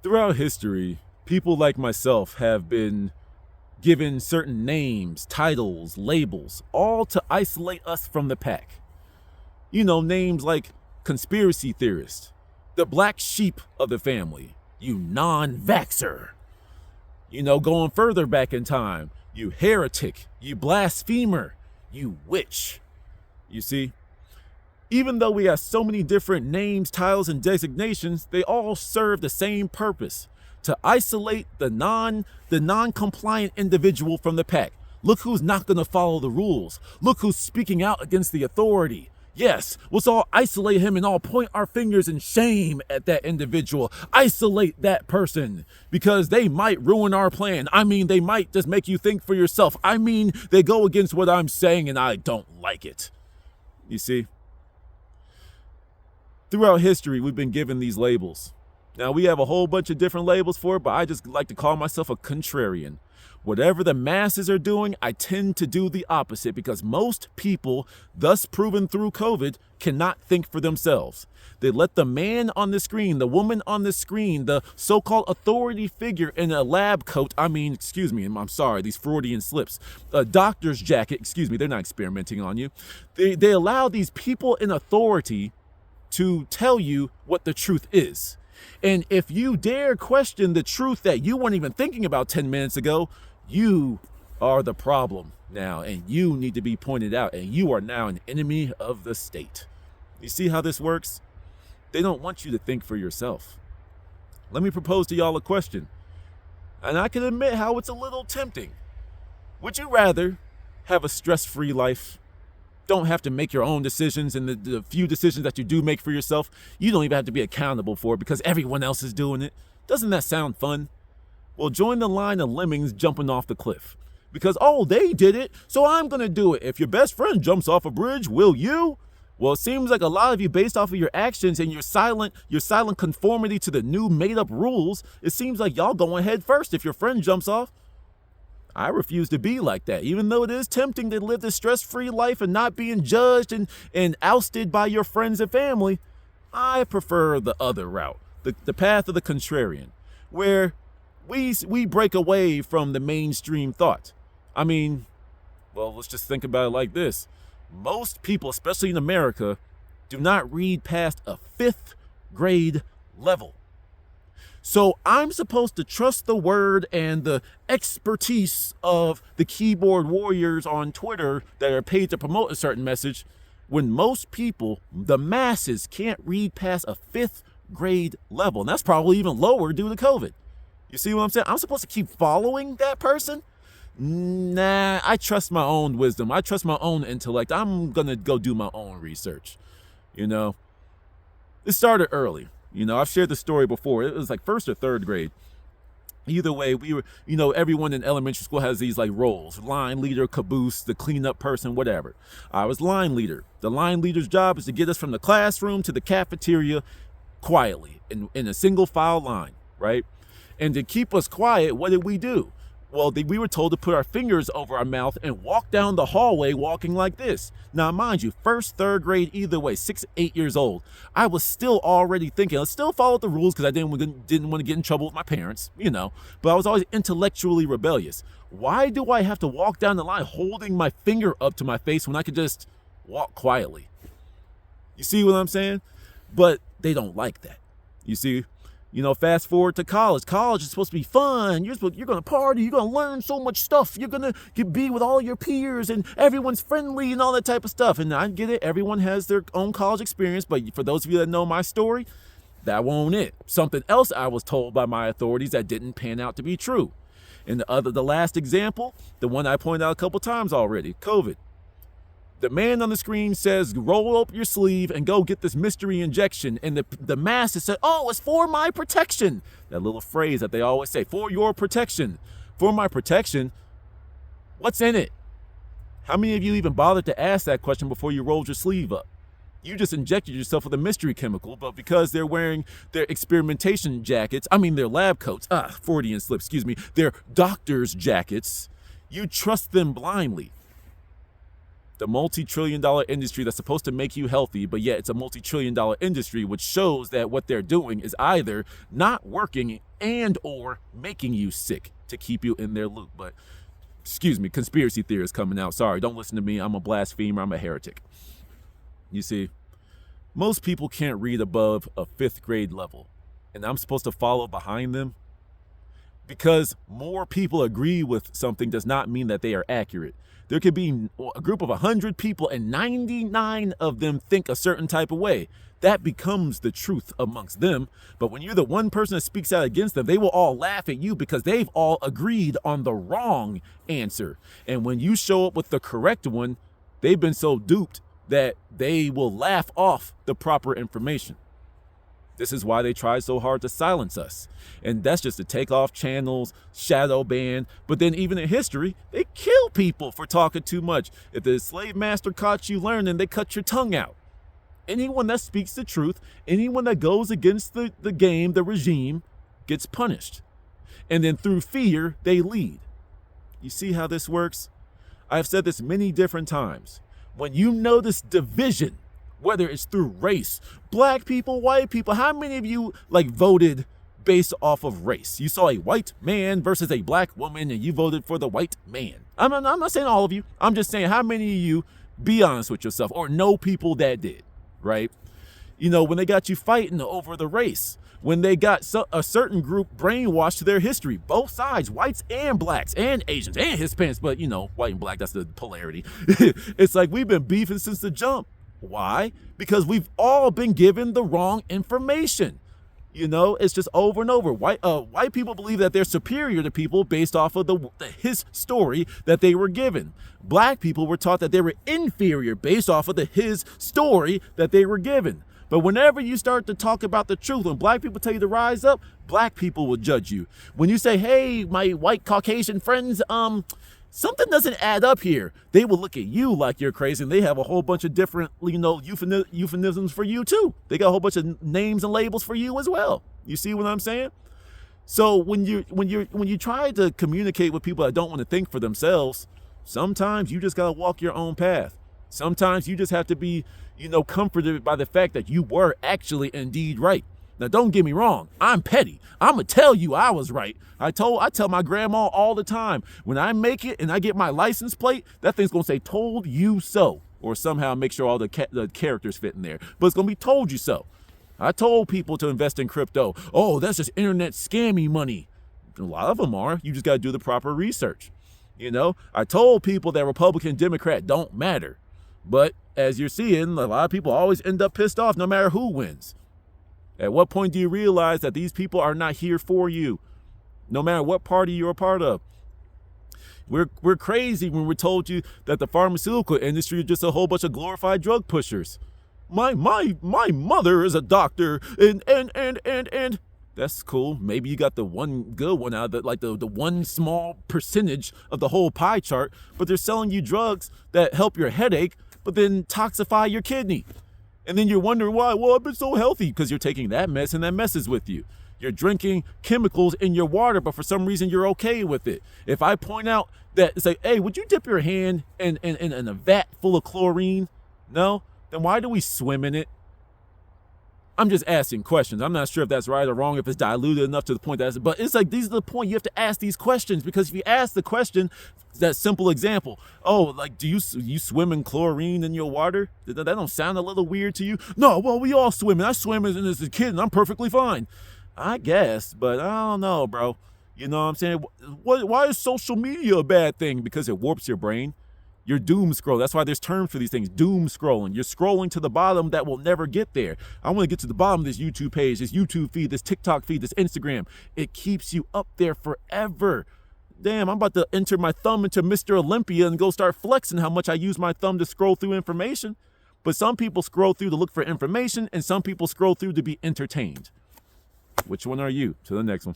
Throughout history, people like myself have been given certain names, titles, labels, all to isolate us from the pack. You know, names like conspiracy theorist, the black sheep of the family, you non-vaxxer. You know, going further back in time, you heretic, you blasphemer, you witch. You see? Even though we have so many different names, titles, and designations, they all serve the same purpose: to isolate the non-compliant individual from the pack. Look who's not going to follow the rules. Look who's speaking out against the authority. Yes, let's all isolate him and all point our fingers in shame at that individual. Isolate that person because they might ruin our plan. I mean, they might just make you think for yourself. I mean, they go against what I'm saying and I don't like it. You see? Throughout history, we've been given these labels. Now, we have a whole bunch of different labels for it, but I just like to call myself a contrarian. Whatever the masses are doing, I tend to do the opposite because most people, thus proven through COVID, cannot think for themselves. They let the man on the screen, the woman on the screen, the so-called authority figure in a lab coat, I'm sorry, these Freudian slips, a doctor's jacket, they're not experimenting on you. They allow these people in authority to tell you what the truth is. And if you dare question the truth that you weren't even thinking about 10 minutes ago, you are the problem now, and you need to be pointed out, and you are now an enemy of the state. You see how this works? They don't want you to think for yourself. Let me propose to y'all a question, and I can admit how it's a little tempting. Would you rather have a stress-free life? Don't have to make your own decisions, and the few decisions that you do make for yourself, you don't even have to be accountable for because everyone else is doing it. Doesn't that sound fun? Well, join the line of lemmings jumping off the cliff. Because, they did it, so I'm going to do it. If your best friend jumps off a bridge, will you? Well, it seems like a lot of you, based off of your actions and your silent conformity to the new made-up rules, it seems like y'all going head first if your friend jumps off. I refuse to be like that, even though it is tempting to live this stress-free life and not being judged and ousted by your friends and family. I prefer the other route, the path of the contrarian, where we break away from the mainstream thought. I mean, let's just think about it like this. Most people, especially in America, do not read past a 5th grade level. So I'm supposed to trust the word and the expertise of the keyboard warriors on Twitter that are paid to promote a certain message when most people, the masses, can't read past a 5th grade level. And that's probably even lower due to COVID. You see what I'm saying? I'm supposed to keep following that person? Nah, I trust my own wisdom. I trust my own intellect. I'm going to go do my own research. You know, it started early. You know, I've shared the story before. It was like 1st or 3rd grade. Either way, we were, everyone in elementary school has these like roles: line leader, caboose, the cleanup person, whatever. I was line leader. The line leader's job is to get us from the classroom to the cafeteria quietly in a single file line, right? And to keep us quiet, what did we do? Well, we were told to put our fingers over our mouth and walk down the hallway walking like this. Now, mind you, 1st, 3rd grade, either way, 6, 8 years old, I was still already thinking, I still followed the rules because I didn't want to get in trouble with my parents, but I was always intellectually rebellious. Why do I have to walk down the line holding my finger up to my face when I could just walk quietly? You see what I'm saying? But they don't like that. You see? Fast forward to college. College is supposed to be fun. You're going to party. You're going to learn so much stuff. You're going to be with all your peers and everyone's friendly and all that type of stuff. And I get it. Everyone has their own college experience. But for those of you that know my story, that won't it. Something else I was told by my authorities that didn't pan out to be true. And the last example, the one I pointed out a couple times already, COVID. The man on the screen says, roll up your sleeve and go get this mystery injection. And the masses said, it's for my protection. That little phrase that they always say, for your protection. For my protection? What's in it? How many of you even bothered to ask that question before you rolled your sleeve up? You just injected yourself with a mystery chemical, but because they're wearing their experimentation jackets, their lab coats, Freudian slip, their doctor's jackets, you trust them blindly. The multi-trillion-dollar industry that's supposed to make you healthy, but yet it's a multi-trillion-dollar industry, which shows that what they're doing is either not working and or making you sick to keep you in their loop. But excuse me, conspiracy theorists coming out. Sorry, don't listen to me. I'm a blasphemer. I'm a heretic. You see, most people can't read above a 5th grade level, and I'm supposed to follow behind them. Because more people agree with something does not mean that they are accurate. There could be a group of 100 people and 99 of them think a certain type of way. That becomes the truth amongst them. But when you're the one person that speaks out against them, they will all laugh at you because they've all agreed on the wrong answer. And when you show up with the correct one, they've been so duped that they will laugh off the proper information. This is why they try so hard to silence us. And that's just to take off channels, shadow ban. But then even in history, they kill people for talking too much. If the slave master caught you learning, they cut your tongue out. Anyone that speaks the truth, anyone that goes against the game, the regime, gets punished. And then through fear, they lead. You see how this works? I've said this many different times. When you notice division, whether it's through race, black people, white people, how many of you voted based off of race? You saw a white man versus a black woman and you voted for the white man. I'm not saying all of you. I'm just saying how many of you, be honest with yourself, or know people that did, right? You know, when they got you fighting over the race, when they got a certain group brainwashed to their history, both sides, whites and blacks and Asians and Hispanics, but you know, white and black, that's the polarity. It's like we've been beefing since the jump. Why? Because we've all been given the wrong information. You know, it's just over and over. White people believe that they're superior to people based off of his story that they were given. Black people were taught that they were inferior based off of his story that they were given. But whenever you start to talk about the truth, when black people tell you to rise up, black people will judge you. When you say, hey, my white Caucasian friends, something doesn't add up here, they will look at you like you're crazy, and they have a whole bunch of different, euphemisms for you too. They got a whole bunch of names and labels for you as well. You see what I'm saying? So when you try to communicate with people that don't want to think for themselves, sometimes you just gotta walk your own path. Sometimes you just have to be, comforted by the fact that you were actually indeed right. Now, don't get me wrong. I'm petty. I'm going to tell you I was right. I tell my grandma all the time, when I make it and I get my license plate, that thing's going to say, told you so. Or somehow make sure all the characters fit in there. But it's going to be told you so. I told people to invest in crypto. Oh, that's just internet scammy money. A lot of them are. You just got to do the proper research. I told people that Republican, Democrat don't matter. But as you're seeing, a lot of people always end up pissed off no matter who wins. At what point do you realize that these people are not here for you, no matter what party you're a part of? We're crazy when we're told you that the pharmaceutical industry is just a whole bunch of glorified drug pushers. My mother is a doctor, and that's cool. Maybe you got the one good one out of the one small percentage of the whole pie chart, but they're selling you drugs that help your headache, but then toxify your kidney. And then you're wondering why. Well, I've been so healthy because you're taking that mess and that messes with you. You're drinking chemicals in your water, but for some reason you're okay with it. If I point out that it's like, hey, would you dip your hand in a vat full of chlorine? No? Then why do we swim in it? I'm just asking questions. I'm not sure if that's right or wrong, if it's diluted enough to the point but it's like, these are the point. You have to ask these questions, because if you ask the question, that simple example, do you swim in chlorine in your water? That don't sound a little weird to you? No, well, we all swim, and I swam as a kid, and I'm perfectly fine. I guess, but I don't know, bro. You know what I'm saying? Why is social media a bad thing? Because it warps your brain. You're doom scroll. That's why there's terms for these things. Doom scrolling. You're scrolling to the bottom that will never get there. I want to get to the bottom of this YouTube page, this YouTube feed, this TikTok feed, this Instagram. It keeps you up there forever. Damn, I'm about to enter my thumb into Mr. Olympia and go start flexing how much I use my thumb to scroll through information. But some people scroll through to look for information, and some people scroll through to be entertained. Which one are you? To the next one.